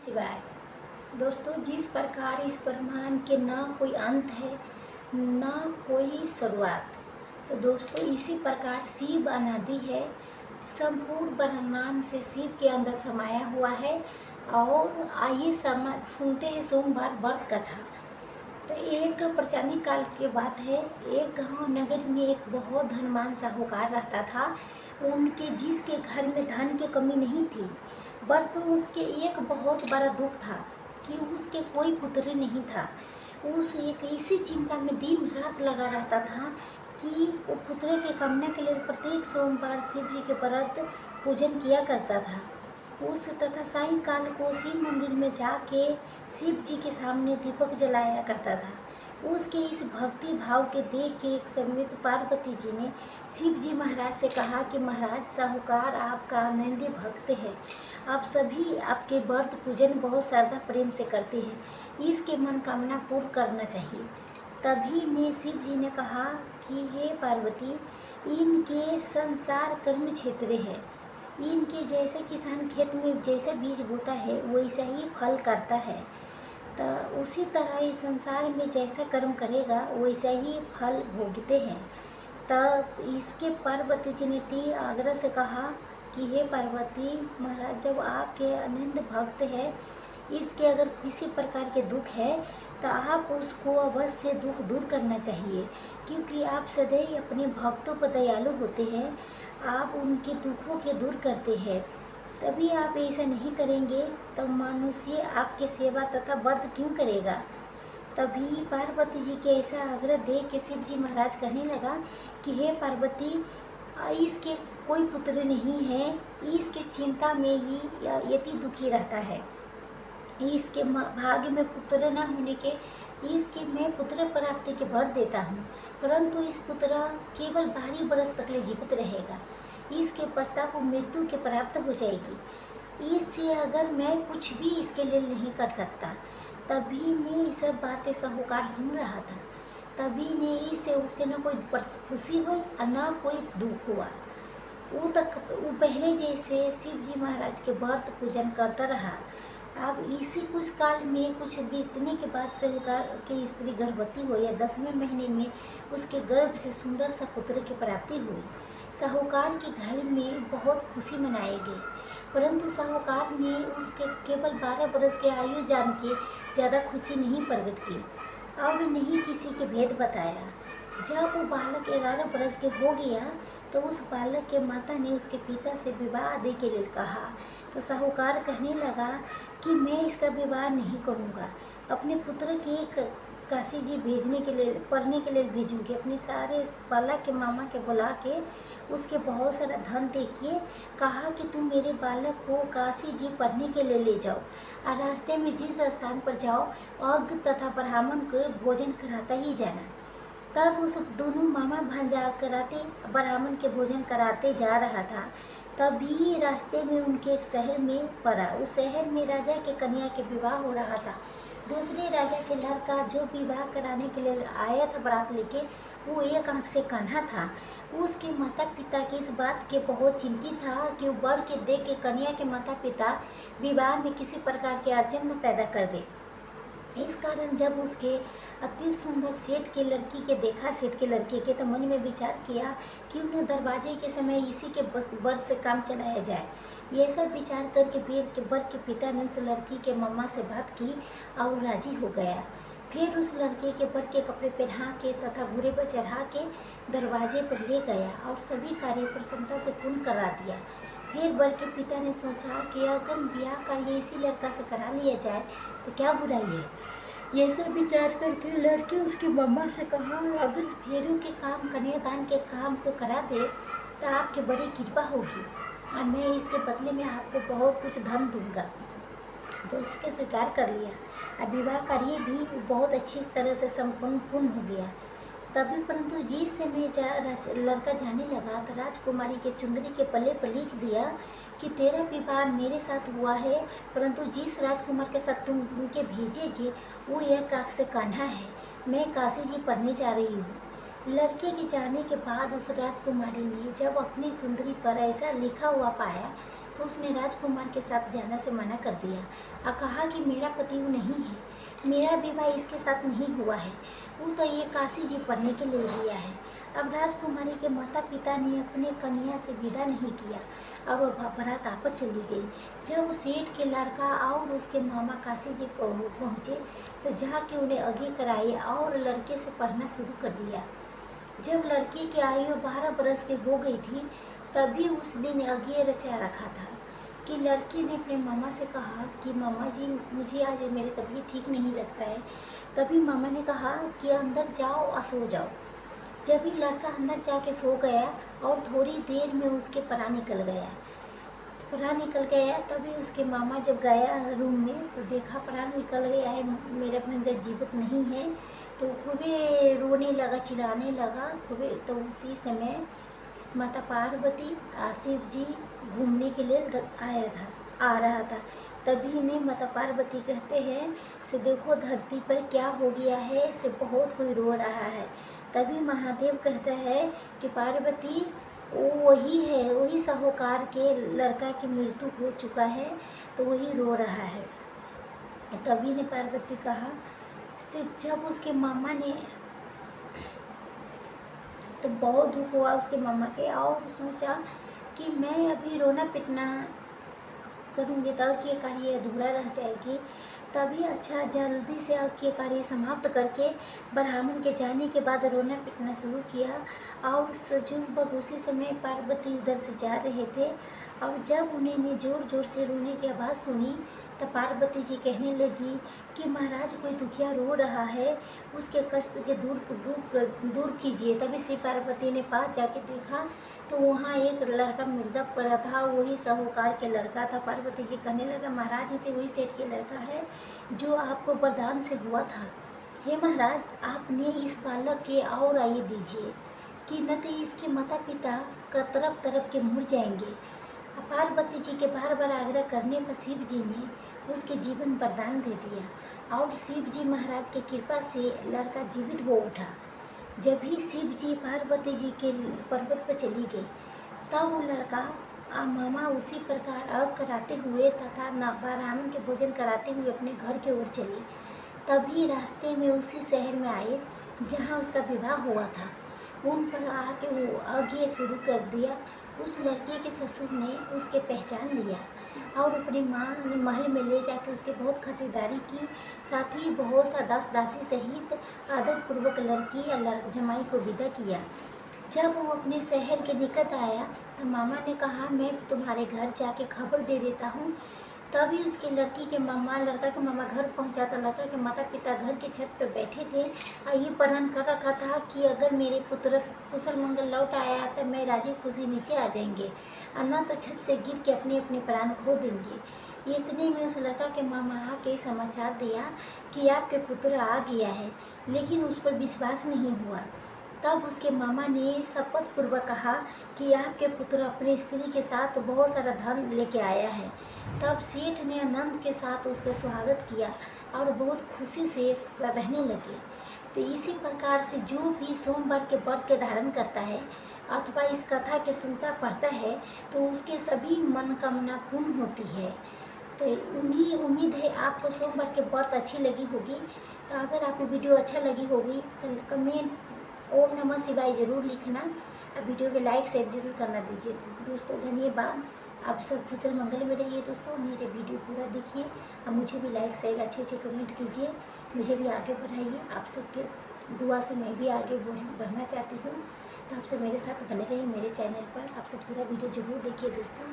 शिवाय। दोस्तों, जिस प्रकार इस ब्रह्मांड के ना कोई अंत है ना कोई शुरुआत, तो दोस्तों इसी प्रकार शिव अनादि है। संपूर्ण ब्रह्मांड से शिव के अंदर समाया हुआ है। और आइए सुनते हैं सोमवार व्रत कथा। तो एक प्राचीन काल की बात है। एक गांव नगर में एक बहुत धनवान साहूकार रहता था। उनके जिसके घर में धन की कमी नहीं थी, बस उसके एक बहुत बड़ा दुख था कि उसके कोई पुत्र नहीं था। उस एक इसी चिंता में दिन रात लगा रहता था कि वो पुत्र की कामना के लिए प्रत्येक सोमवार शिव जी के व्रत पूजन किया करता था। उस तथा सायंकाल को शिव मंदिर में जाके शिव जी के सामने दीपक जलाया करता था। उसके इस भक्ति भाव के देख के एक समय पार्वती जी ने शिव जी महाराज से कहा कि महाराज, साहूकार आपका आनंदी भक्त है, आप सभी आपके व्रत पूजन बहुत श्रद्धा प्रेम से करते हैं, इसके मनोकामना पूर्ण करना चाहिए। तभी ने शिव जी ने कहा कि हे पार्वती, इनके संसार कर्म क्षेत्र है। इनके जैसे किसान खेत में जैसा बीज बोता है वैसा ही फल करता है। तो उसी तरह इस संसार में जैसा कर्म करेगा वैसा ही फल भोगते हैं। तब इसके पार्वती जी ने ती आग्रह से कहा कि हे पार्वती महाराज, जब आपके अनंत भक्त है, इसके अगर किसी प्रकार के दुख है तो आप उसको अवश्य दुख दूर करना चाहिए, क्योंकि आप सदैव अपने भक्तों पर दयालु होते हैं, आप उनके दुखों के दूर करते हैं। तभी आप ऐसा नहीं करेंगे तो मनुष्य आपके सेवा तथा व्रत क्यों करेगा। तभी पार्वती जी के ऐसा आग्रह देख के शिव जी महाराज कहने लगा कि हे पार्वती, इसके कोई पुत्र नहीं है, इसके चिंता में ही यति दुखी रहता है। इसके भाग्य में पुत्र न होने के इसके मैं पुत्र प्राप्ति के वर देता हूँ, परंतु इस पुत्र केवल 12 वर्ष तक ले जीवित रहेगा। इसके पश्चात वो मृत्यु के प्राप्त हो जाएगी। इससे अगर मैं कुछ भी इसके लिए नहीं कर सकता। तभी ने ये सब बातें साहूकार सुन रहा था। तभी ने इससे उसके न कोई खुशी हुई और न कोई दुख हुआ। वो पहले जैसे शिव जी महाराज के व्रत पूजन करता रहा। अब इसी कुछ काल में कुछ बीतने के बाद साहूकार की स्त्री गर्भवती हुई या 10वें महीने में उसके गर्भ से सुंदर सा पुत्र की प्राप्ति हुई। साहूकार के घर में बहुत खुशी मनाई गई, परंतु साहूकार ने उसके केवल 12 वर्ष की आयु जान के ज़्यादा खुशी नहीं प्रकट की और नहीं किसी के भेद बताया। जब वो बालक 11 वर्ष के हो गया तो उस बालक के माता ने उसके पिता से विवाह आदि के लिए कहा। तो साहूकार कहने लगा कि मैं इसका विवाह नहीं करूँगा, अपने पुत्र के काशी जी भेजने के लिए पढ़ने के लिए भेजूँगी। अपने सारे बालक के मामा के बुला के उसके बहुत सारा धन देखिए, कहा कि तुम मेरे बालक को काशी जी पढ़ने के लिए ले जाओ और रास्ते में जिस स्थान पर जाओ अग्नि तथा ब्राह्मण को भोजन कराता ही जाना। तब उस दोनों मामा भांजा कराते ब्राह्मण के भोजन कराते जा रहा था। तभी रास्ते में उनके एक शहर में पड़ा। उस शहर में राजा के कन्या के विवाह हो रहा था। दूसरे राजा के लड़का जो विवाह कराने के लिए आया था बारात लेके, वो एक आंख से कान्हा था। उसके माता पिता की इस बात के बहुत चिंतित था कि वो वर के देख के कन्या के माता पिता विवाह में किसी प्रकार के अड़चन न पैदा कर दे। इस कारण जब उसके अति सुंदर सेठ के लड़की के देखा, सेठ के लड़के के, तो मन में विचार किया कि उन्हें दरवाजे के समय इसी के वर से काम चलाया जाए। यह सब विचार करके वर के पिता ने उस लड़की के मम्मा से बात की और राजी हो गया। फिर उस लड़के के वर के कपड़े पहना के तथा घोड़े पर चढ़ा के दरवाजे पर ले गया और सभी कार्य प्रसन्नता से पूर्ण करा दिया। फिर वर के पिता ने सोचा कि अगर ब्याह कार्य इसी लड़का से करा लिया जाए तो क्या बुराई है। ये सब विचार करके लड़के उसकी मम्मा से कहा, अगर फेरों के काम कन्यादान के काम को करा दे तो आपकी बड़ी कृपा होगी और मैं इसके बदले में आपको बहुत कुछ धन दूंगा। तो उसके स्वीकार कर लिया और विवाह कार्य भी बहुत अच्छी तरह से पूर्ण हो गया। तभी परंतु जिस समय लड़का जाने लगा तो राजकुमारी के चुंदरी के पल्ले पर लिख दिया कि तेरा विवाह मेरे साथ हुआ है, परंतु जिस राजकुमार के साथ तुम उनके भेजेगे वो एक आँख से कान्हा है, मैं काशी जी पढ़ने जा रही हूँ। लड़के के जाने के बाद उस राजकुमारी ने जब अपनी चुंदरी पर ऐसा लिखा हुआ पाया तो उसने राजकुमार के साथ जाना से मना कर दिया और कहा कि मेरा पति वो नहीं है, मेरा विवाह इसके साथ नहीं हुआ है, वो तो ये काशी जी पढ़ने के लिए गया है। अब राजकुमारी के माता पिता ने अपने कन्या से विदा नहीं किया और वह बारात आपस चली गई। जब सेठ के लड़का और उसके मामा काशी जी पहुँचे तो जाके उन्हें आगे कराए और लड़के से पढ़ना शुरू कर दिया। जब लड़की की आयु 12 बरस की हो गई थी तभी उस दिन आगे रचा रखा था कि लड़की ने अपने मामा से कहा कि मामा जी मुझे आज मेरी तबीयत ठीक नहीं लगता है। तभी मामा ने कहा कि अंदर जाओ और सो जाओ। जब ही लड़का अंदर जाके सो गया और थोड़ी देर में उसके प्राण निकल गया तभी उसके मामा जब गया रूम में तो देखा प्राण निकल गया है, मेरा भंजा जीवित नहीं है। तो खूबे रोने लगा, चिल्लाने लगा खूबे। तो उसी समय माता पार्वती शिव जी घूमने के लिए आ रहा था। तभी इन्हें माता पार्वती कहते हैं से देखो धरती पर क्या हो गया है, से बहुत कोई रो रहा है। तभी महादेव कहते हैं कि पार्वती वो वही है, वही साहूकार के लड़का की मृत्यु हो चुका है तो वही रो रहा है। तभी ने पार्वती कहा से जब उसके मामा ने तो बहुत दुख हुआ उसके मामा के और सोचा कि मैं अभी रोना पिटना करूँगी तो ये कार्य अधूरा रह जाएगी। तभी अच्छा जल्दी से ये कार्य समाप्त करके ब्राह्मण के जाने के बाद रोना पिटना शुरू किया। और सजग उसी समय पार्वती उधर से जा रहे थे और जब उन्होंने ज़ोर ज़ोर से रोने की आवाज़ सुनी तो पार्वती जी कहने लगी कि महाराज कोई दुखिया रो रहा है, उसके कष्ट के दूर कीजिए। तभी से पार्वती ने पास जाके देखा तो वहाँ एक लड़का मुर्दा पड़ा था, वही साहूकार के लड़का था। पार्वती जी कहने लगा महाराज ये वही सेठ के लड़का है जो आपको वरदान से हुआ था। हे महाराज आपने इस बालक के और आयु दीजिए कि न तो इसके माता पिता का तरफ के मुड़ जाएंगे। पार्वती जी के बार बार आग्रह करने पर शिव जी ने उसके जीवन वरदान दे दिया और शिव जी महाराज की कृपा से लड़का जीवित हो उठा। जब भी शिव जी पार्वती जी के पर्वत पर चली गई तब वो लड़का मामा उसी प्रकार अग कराते हुए तथा ब्राह्मण के भोजन कराते हुए अपने घर की ओर चली। तभी रास्ते में उसी शहर में आए जहाँ उसका विवाह हुआ था। उन पर आके वो आगे शुरू कर दिया। उस लड़के के ससुर ने उसके पहचान लिया और अपनी माँ ने महल में ले जाकर उसकी बहुत खातिरदारी की। साथ ही बहुत सा दास दासी सहित आदरपूर्वक लड़की या जमाई को विदा किया। जब वो अपने शहर के निकट आया तो मामा ने कहा मैं तुम्हारे घर जाके खबर दे देता हूँ। तभी उसके लड़का के मामा घर पहुंचा तो लड़का के माता पिता घर की छत पर बैठे थे और ये प्रण कर रखा था कि अगर मेरे पुत्र कुशल मंगल लौट आया तो मैं राजी खुशी नीचे आ जाएंगे, अन्ना तो छत से गिर के अपने अपने प्राण खो देंगे। इतने में उस लड़का के मामा आके समाचार दिया कि आपके पुत्र आ गया है, लेकिन उस पर विश्वास नहीं हुआ। तब उसके मामा ने शपथ पूर्वक कहा कि आपके पुत्र अपनी स्त्री के साथ बहुत सारा धन लेके आया है। तब सेठ ने आनंद के साथ उसका स्वागत किया और बहुत खुशी से रहने लगे। तो इसी प्रकार से जो भी सोमवार के व्रत के धारण करता है अथवा इस कथा के सुनता पढ़ता है तो उसके सभी मनोकामना पूर्ण होती है। तो उम्मीद है आपको सोमवार के व्रत अच्छी लगी होगी। तो अगर आपको वीडियो अच्छा लगी होगी तो कमेंट ओम नमः शिवाय ज़रूर लिखना और वीडियो के लाइक शेयर जरूर करना दीजिए। दोस्तों धन्यवाद। आप सब कुशल मंगल में रहिए दोस्तों। मेरे वीडियो पूरा देखिए और मुझे भी लाइक शेयर अच्छे कमेंट कीजिए, मुझे भी आगे बढ़ाइए। आप सबके दुआ से मैं भी आगे बढ़ना चाहती हूँ। तो आप सब मेरे साथ बने रहिए मेरे चैनल पर। आप सब पूरा वीडियो ज़रूर देखिए दोस्तों।